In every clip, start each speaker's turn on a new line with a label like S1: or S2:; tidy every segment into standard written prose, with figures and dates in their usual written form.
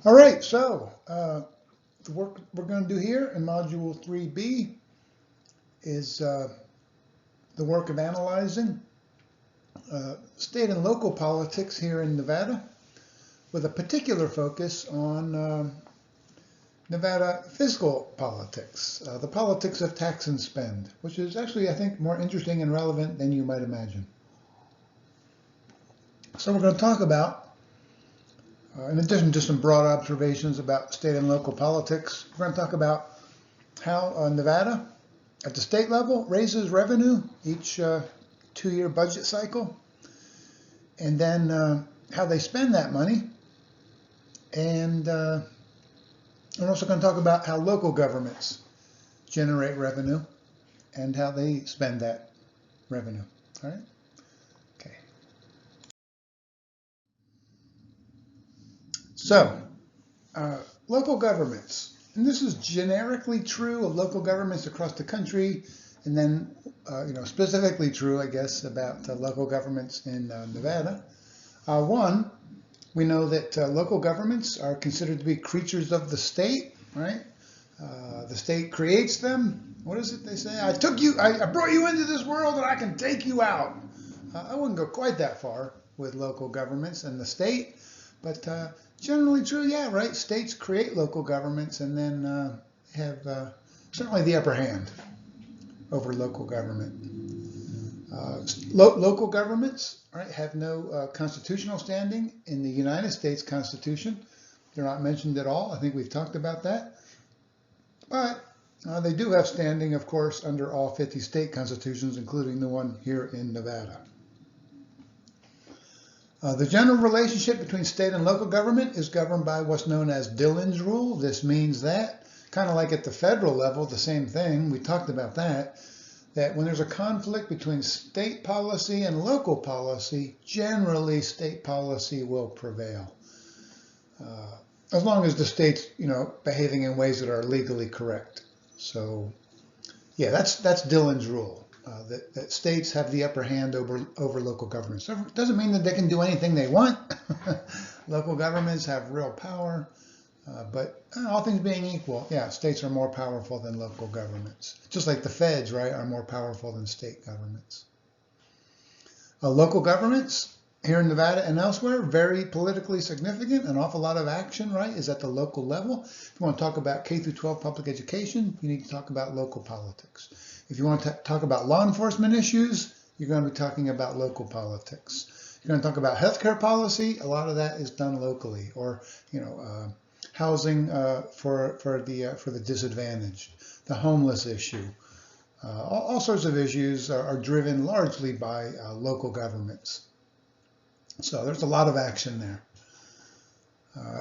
S1: All right, so the work we're going to do here in Module 3B is the work of analyzing state and local politics here in Nevada, with a particular focus on Nevada fiscal politics, the politics of tax and spend, which is actually, I think, more interesting and relevant than you might imagine. So we're going to talk about, in addition to some broad observations about state and local politics, we're going to talk about how Nevada, at the state level, raises revenue each two-year budget cycle, and then how they spend that money. And we're also going to talk about how local governments generate revenue and how they spend that revenue. All right? Okay. So, local governments. And this is generically true of local governments across the country, and then specifically true, I guess, about local governments in Nevada. One, we know that local governments are considered to be creatures of the state, right? The state creates them. What is it they say? I brought you into this world and I can take you out. I wouldn't go quite that far with local governments and the state, but generally true, yeah, right? States create local governments and then have certainly the upper hand over local government. Local governments, right, have no constitutional standing in the United States Constitution. They're not mentioned at all. I think we've talked about that. But they do have standing, of course, under all 50 state constitutions, including the one here in Nevada. The general relationship between state and local government is governed by what's known as Dillon's rule. This means that, kind of like at the federal level, the same thing, we talked about that when there's a conflict between state policy and local policy, generally state policy will prevail. As long as the state's, behaving in ways that are legally correct. So, yeah, that's Dillon's rule. That states have the upper hand over local governments. So it doesn't mean that they can do anything they want. Local governments have real power, but all things being equal, yeah, states are more powerful than local governments. Just like the feds, right, are more powerful than state governments. Local governments here in Nevada and elsewhere, very politically significant. An awful lot of action, right, is at the local level. If you want to talk about K through 12 public education, you need to talk about local politics. If you want to talk about law enforcement issues, you're going to be talking about local politics. You're going to talk about healthcare policy. A lot of that is done locally, or housing for the disadvantaged, the homeless issue. All sorts of issues are driven largely by local governments. So there's a lot of action there.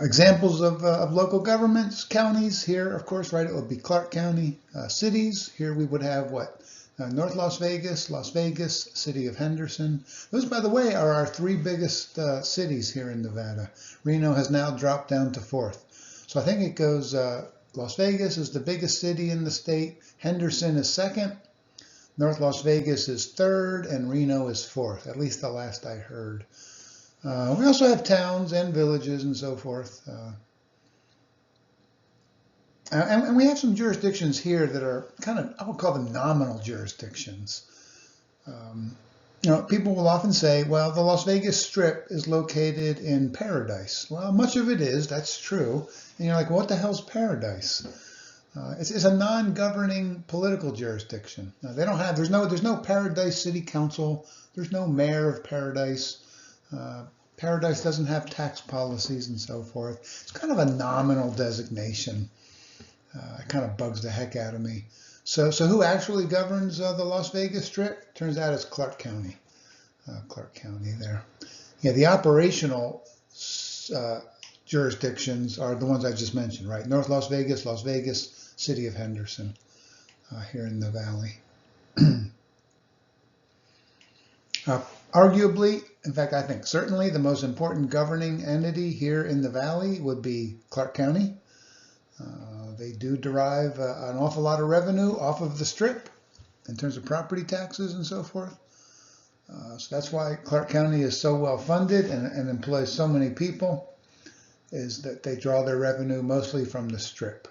S1: Examples of local governments, counties here, of course, right, it would be Clark County. Cities, here we would have what? North Las Vegas, City of Henderson. Those, by the way, are our three biggest cities here in Nevada. Reno has now dropped down to fourth. So I think it goes, Las Vegas is the biggest city in the state, Henderson is second, North Las Vegas is third, and Reno is fourth, at least the last I heard. We also have towns and villages and so forth. And we have some jurisdictions here that are kind of, I would call them nominal jurisdictions. People will often say, well, the Las Vegas Strip is located in Paradise. Well, much of it is, that's true. And you're like, what the hell's Paradise? It's a non-governing political jurisdiction. They don't have, there's no Paradise City Council. There's no mayor of Paradise. Paradise doesn't have tax policies and so forth. It's kind of a nominal designation. It kind of bugs the heck out of me. So who actually governs the Las Vegas Strip? Turns out it's Clark County. Clark County there. Yeah, the operational jurisdictions are the ones I just mentioned, right? North Las Vegas, City of Henderson, here in the valley. Arguably, in fact, I think certainly the most important governing entity here in the valley would be Clark County. They do derive an awful lot of revenue off of the Strip in terms of property taxes and so forth. So that's why Clark County is so well funded and employs so many people. is that they draw their revenue mostly from the Strip.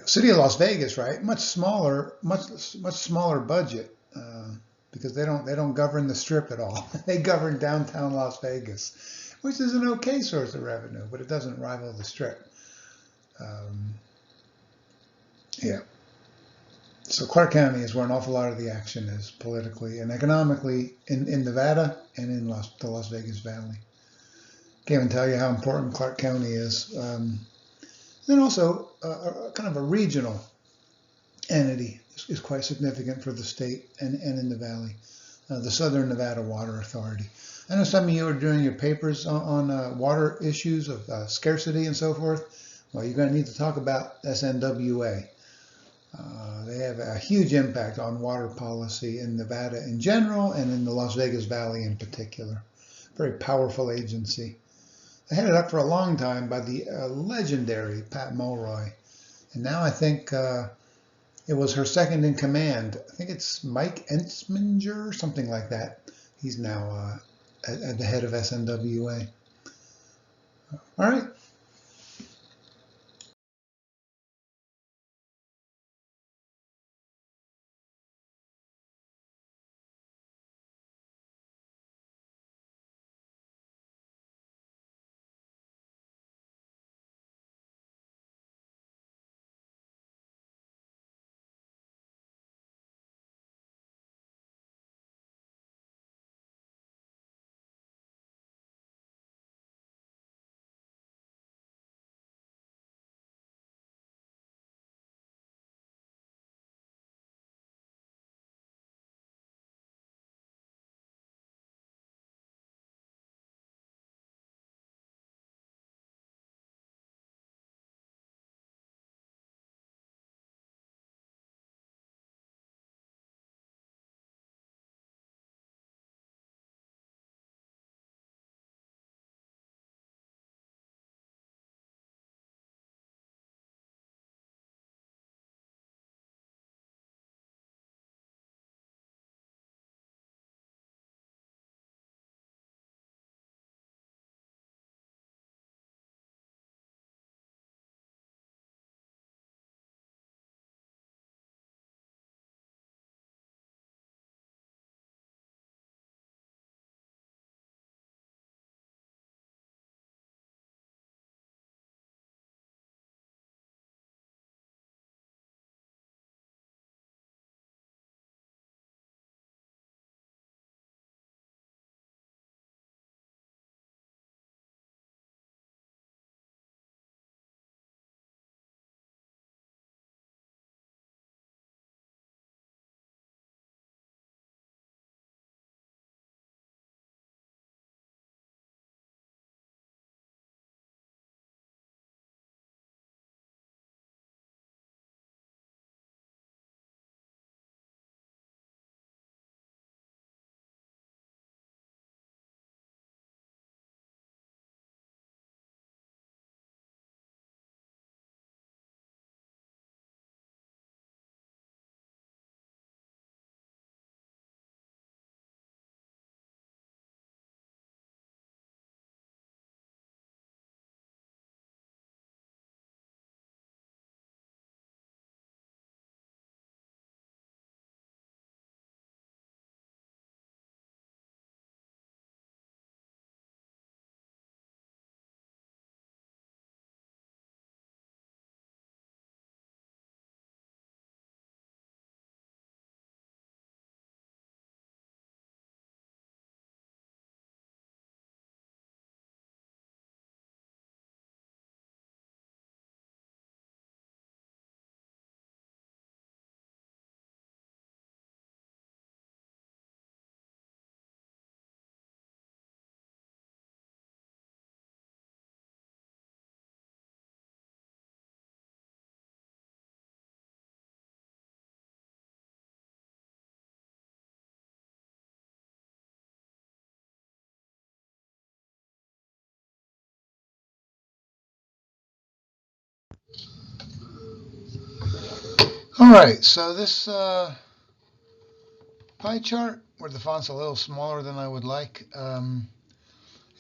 S1: City of Las Vegas, right? Much smaller budget because they don't govern the Strip at all. They govern downtown Las Vegas, which is an okay source of revenue, but it doesn't rival the Strip. Yeah. So Clark County is where an awful lot of the action is politically and economically in Nevada and in the Las Vegas Valley. Can't even tell you how important Clark County is. Then also kind of a regional entity is quite significant for the state and in the valley, the Southern Nevada Water Authority. I know some of you are doing your papers on water issues of scarcity and so forth. Well, you're going to need to talk about SNWA. They have a huge impact on water policy in Nevada in general and in the Las Vegas Valley in particular. Very powerful agency. Headed up for a long time by the legendary Pat Mulroy. And now I think it was her second in command. I think it's Mike Ensminger, something like that. He's now at the head of SNWA. All right. All right, so this pie chart, where the font's a little smaller than I would like,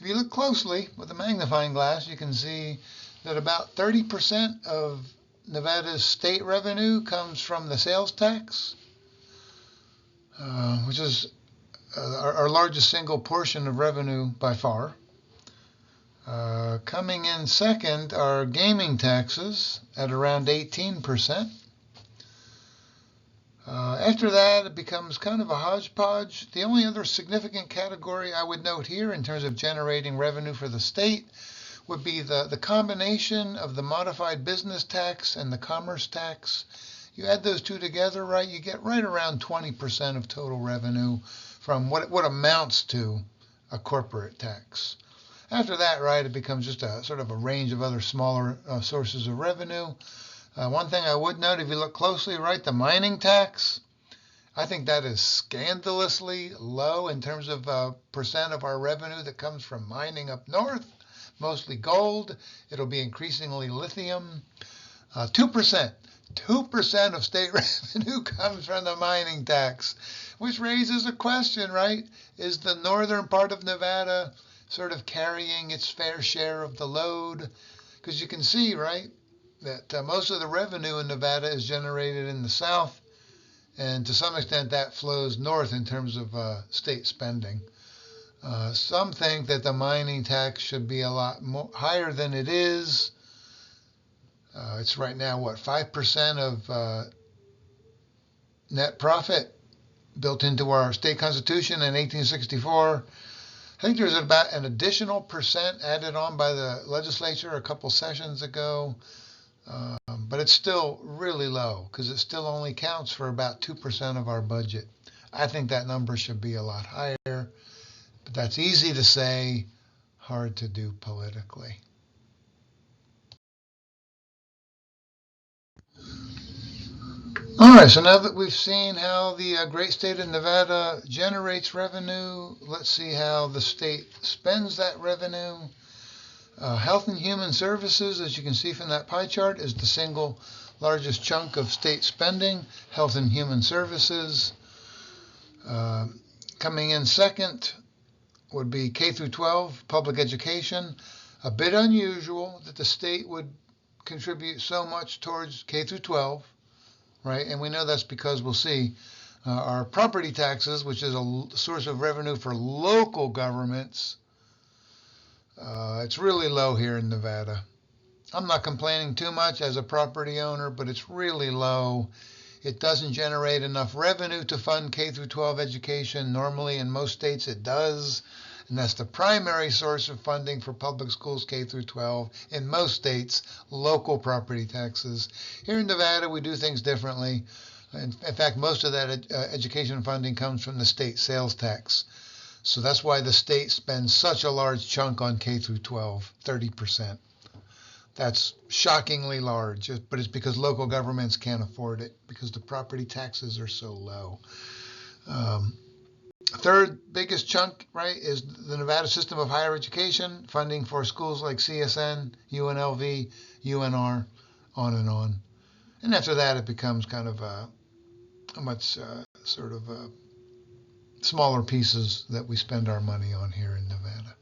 S1: If you look closely with a magnifying glass, you can see that about 30% of Nevada's state revenue comes from the sales tax, which is our largest single portion of revenue by far. Coming in second are gaming taxes at around 18%. After that, it becomes kind of a hodgepodge. The only other significant category I would note here in terms of generating revenue for the state would be the combination of the modified business tax and the commerce tax. You add those two together, right, you get right around 20% of total revenue from what amounts to a corporate tax. After that, right, it becomes just a sort of a range of other smaller sources of revenue. One thing I would note, if you look closely, right, the mining tax, I think that is scandalously low in terms of percent of our revenue that comes from mining up north, mostly gold. It'll be increasingly lithium. 2%. 2% of state revenue comes from the mining tax, which raises a question, right? Is the northern part of Nevada sort of carrying its fair share of the load? Because you can see, right, that most of the revenue in Nevada is generated in the south, and to some extent that flows north in terms of state spending. Some think that the mining tax should be a lot more higher than it is. It's right now, 5% of net profit built into our state constitution in 1864. I think there's about an additional percent added on by the legislature a couple sessions ago, but it's still really low because it still only counts for about 2% of our budget. I think that number should be a lot higher, but that's easy to say, hard to do politically. All right, so now that we've seen how the great state of Nevada generates revenue, let's see how the state spends that revenue. Health and Human Services, as you can see from that pie chart, is the single largest chunk of state spending, Health and Human Services. Coming in second would be K through 12, public education. A bit unusual that the state would contribute so much towards K through 12. Right, and we know that's because we'll see our property taxes, which is a source of revenue for local governments. It's really low here in Nevada. I'm not complaining too much as a property owner, but it's really low. It doesn't generate enough revenue to fund K through 12 education. Normally, in most states, it does. And that's the primary source of funding for public schools K through 12. In most states, local property taxes. Here in Nevada, we do things differently. In fact, most of that education funding comes from the state sales tax. So that's why the state spends such a large chunk on K through 12, 30%. That's shockingly large, but it's because local governments can't afford it because the property taxes are so low. Third biggest chunk, right, is the Nevada system of higher education, funding for schools like CSN, UNLV, UNR, on and on. And after that, it becomes kind of a much sort of smaller pieces that we spend our money on here in Nevada.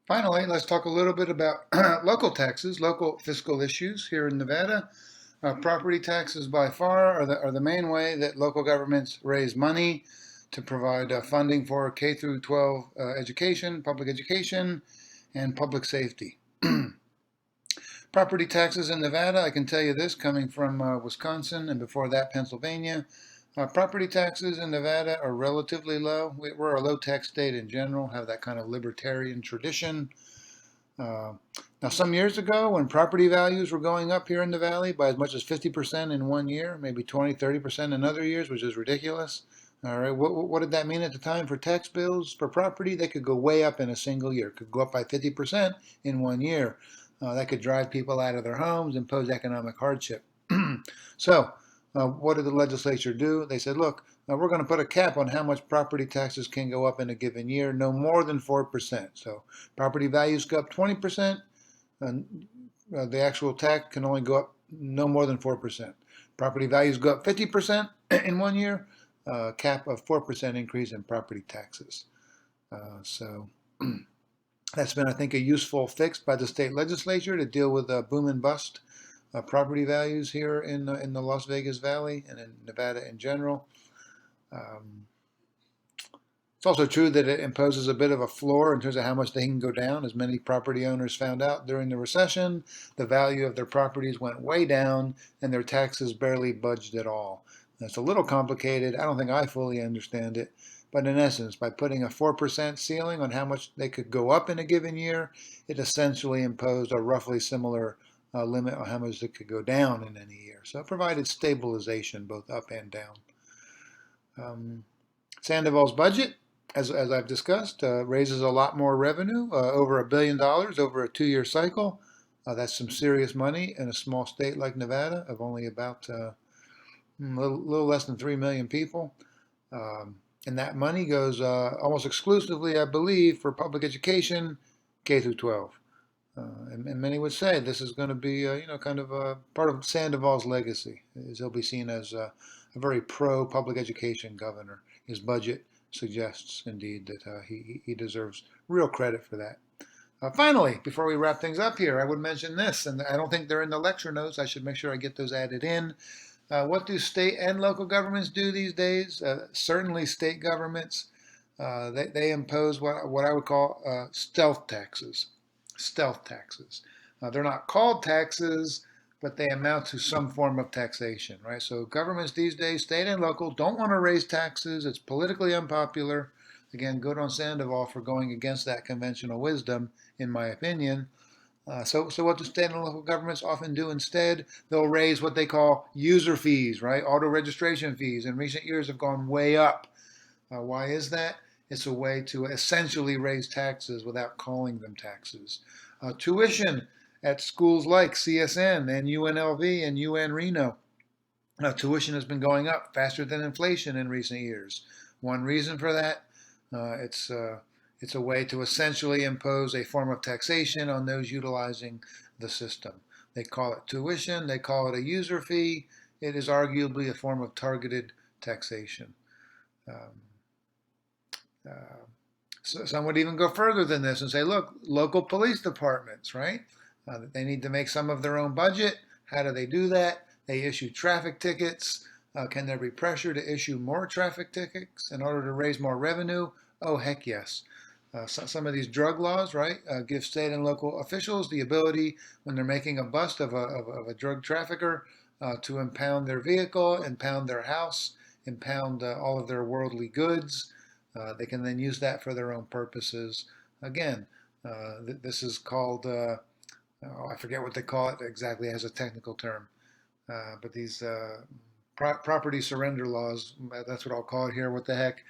S1: Finally, let's talk a little bit about local taxes, local fiscal issues here in Nevada. Property taxes by far are the main way that local governments raise money to provide funding for K through 12 education, public education, and public safety. Property taxes in Nevada, I can tell you this, coming from Wisconsin and before that Pennsylvania. Property taxes in Nevada are relatively low. We're a low-tax state in general, have that kind of libertarian tradition. Now, some years ago, when property values were going up here in the valley by as much as 50% in one year, maybe 20, 30% in other years, which is ridiculous. All right, what did that mean at the time for tax bills for property? They could go way up in a single year, could go up by 50% in one year. That could drive people out of their homes and pose economic hardship. So, what did the legislature do? They said, look, we're going to put a cap on how much property taxes can go up in a given year, no more than 4%. So property values go up 20%, the actual tax can only go up no more than 4%. Property values go up 50% in one year, cap of 4% increase in property taxes. So that's been, I think, a useful fix by the state legislature to deal with boom and bust property values here in the Las Vegas Valley and in Nevada in general. It's also true that it imposes a bit of a floor in terms of how much they can go down. As many property owners found out during the recession, the value of their properties went way down and their taxes barely budged at all. It's a little complicated. I don't think I fully understand it. But in essence, by putting a 4% ceiling on how much they could go up in a given year, it essentially imposed a roughly similar limit on how much they could go down in any year. So it provided stabilization both up and down. Sandoval's budget, as I've discussed, raises a lot more revenue, over $1 billion over a 2-year cycle. That's some serious money in a small state like Nevada of only about a little less than 3 million people. And that money goes almost exclusively, I believe, for public education, K through 12. And many would say this is going to be, kind of a part of Sandoval's legacy, is he'll be seen as a very pro-public education governor. His budget suggests, indeed, that he deserves real credit for that. Finally, before we wrap things up here, I would mention this, and I don't think they're in the lecture notes. I should make sure I get those added in. What do state and local governments do these days? Certainly state governments, they impose what I would call stealth taxes. Stealth taxes. They're not called taxes, but they amount to some form of taxation, right? So governments these days, state and local, don't want to raise taxes. It's politically unpopular. Again, good on Sandoval for going against that conventional wisdom, in my opinion. So what do state and local governments often do instead? They'll raise what they call user fees, right? Auto registration fees in recent years have gone way up. Why is that? It's a way to essentially raise taxes without calling them taxes. Tuition at schools like CSN and UNLV and UN Reno. Tuition has been going up faster than inflation in recent years. One reason for that, it's a way to essentially impose a form of taxation on those utilizing the system. They call it tuition, they call it a user fee. It is arguably a form of targeted taxation. So some would even go further than this and say, look, local police departments, right? They need to make some of their own budget. How do they do that? They issue traffic tickets. Can there be pressure to issue more traffic tickets in order to raise more revenue? Oh, heck yes. Some of these drug laws, right, give state and local officials the ability, when they're making a bust of a drug trafficker, to impound their vehicle, impound their house, impound all of their worldly goods. They can then use that for their own purposes. Again, this is called, I forget what they call it exactly as a technical term, but these property surrender laws, that's what I'll call it here, what the heck.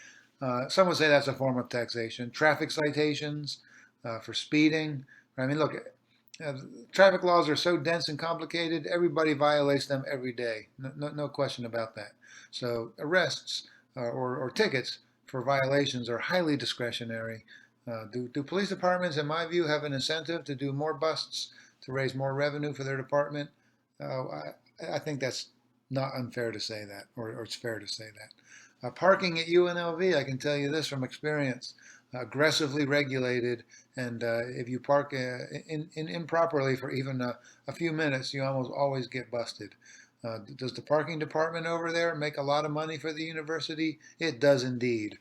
S1: Some would say that's a form of taxation. Traffic citations for speeding. I mean, look, traffic laws are so dense and complicated, everybody violates them every day. No question about that. So arrests or tickets for violations are highly discretionary. Do police departments, in my view, have an incentive to do more busts to raise more revenue for their department? I think that's not unfair to say that, or it's fair to say that. Parking at UNLV, I can tell you this from experience, aggressively regulated, and if you park improperly for even a few minutes, you almost always get busted. Does the parking department over there make a lot of money for the university? It does indeed.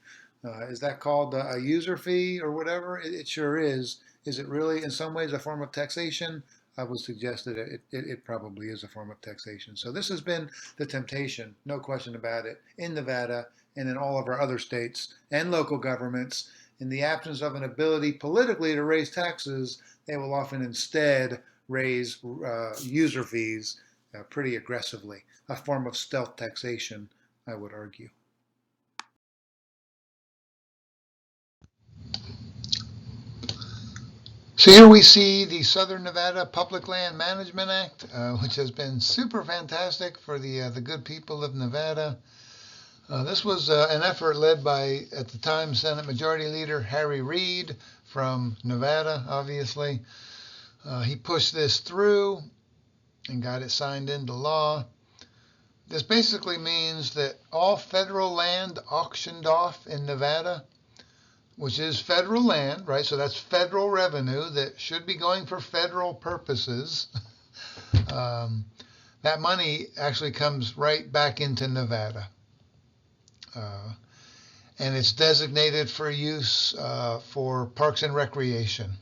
S1: Is that called a user fee or whatever? It sure is. Is it really in some ways a form of taxation? I would suggest that it probably is a form of taxation. So this has been the temptation, no question about it, in Nevada and in all of our other states and local governments. In the absence of an ability politically to raise taxes, they will often instead raise user fees pretty aggressively, a form of stealth taxation, I would argue. So here we see the Southern Nevada Public Land Management Act, which has been super fantastic for the good people of Nevada. This was an effort led by, at the time, Senate Majority Leader Harry Reid from Nevada, obviously. He pushed this through and got it signed into law. This basically means that all federal land auctioned off in Nevada, which is federal land, right? So that's federal revenue that should be going for federal purposes. That money actually comes right back into Nevada. And it's designated for use for parks and recreation.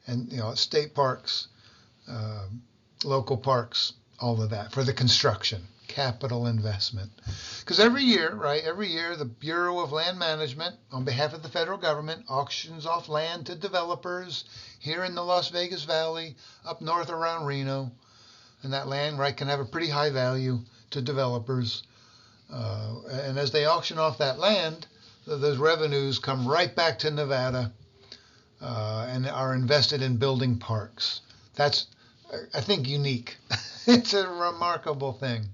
S1: And, state parks, local parks, all of that, for the construction, capital investment. Because every year, the Bureau of Land Management, on behalf of the federal government, auctions off land to developers here in the Las Vegas Valley, up north around Reno. And that land, can have a pretty high value to developers. And as they auction off that land, those revenues come right back to Nevada and are invested in building parks. That's, I think, unique. It's a remarkable thing.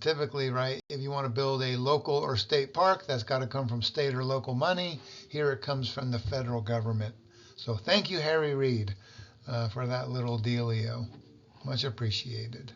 S1: Typically, if you want to build a local or state park, that's got to come from state or local money. Here it comes from the federal government. So thank you, Harry Reid, for that little dealio. Much appreciated.